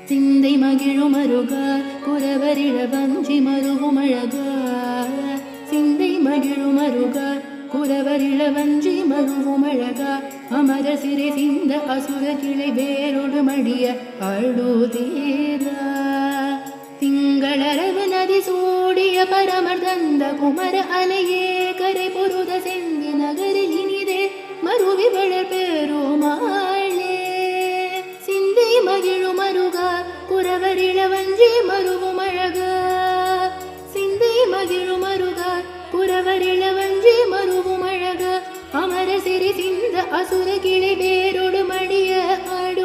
சிந்தை மகிழும் அருகா குறவரிழ வஞ்சி மருவும் அழகா. சிந்தை மகிழும் அருகா குறவரிழ வஞ்சி மருவும் அழகா. அமர சிறை சிந்த அசுர கிளை வேரோடு மடிய அழுதீரா. திங்களரவு நதி சூடிய பரமர் தந்த குமர அலையே கரை பொருத செந்தி நகரில் இனிதே மருவி வளர் பெருமாளே. சிந்தை மகிழும் அருகா குறவரிழ வஞ்சி மருவும் அழகா. சிந்தை மகிழும் அருகா குறவரிழ வஞ்சி மருவும் அழகா. அமர சிறி சிந்த அசுர கிளை வேரோடு மடிய அடு